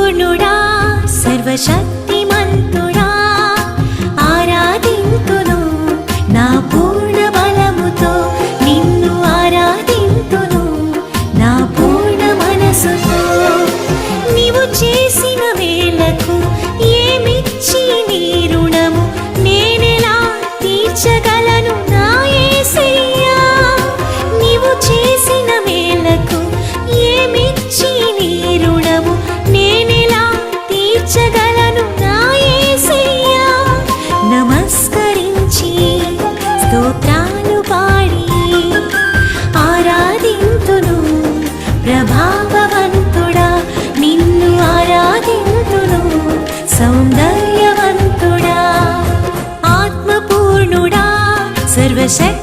పూర్ణుడా సర్వశక్తిమంతుడా ఆరాధింతును నా పూర్ణ బలముతో నిన్ను ఆరాధింతును నా పూర్ణ మనసుతో నీవు చేసిన మేలకు ఏమిచ్చి నీ రుణము నేనెలా తీర్చగలను నా యేసయ్యా నీవు చేసిన మేలకు ఏమిచ్చి నీ రుణము నేనెలా తీర్చగలను నా యేసయ్యా నమస్కరించి స్తోత్రాలు పాడి ఆరాధింతును ప్రభావవంతుడా నిన్ను ఆరాధింతును సౌందర్యవంతుడా ఆత్మపూర్ణుడా సర్వశక్తి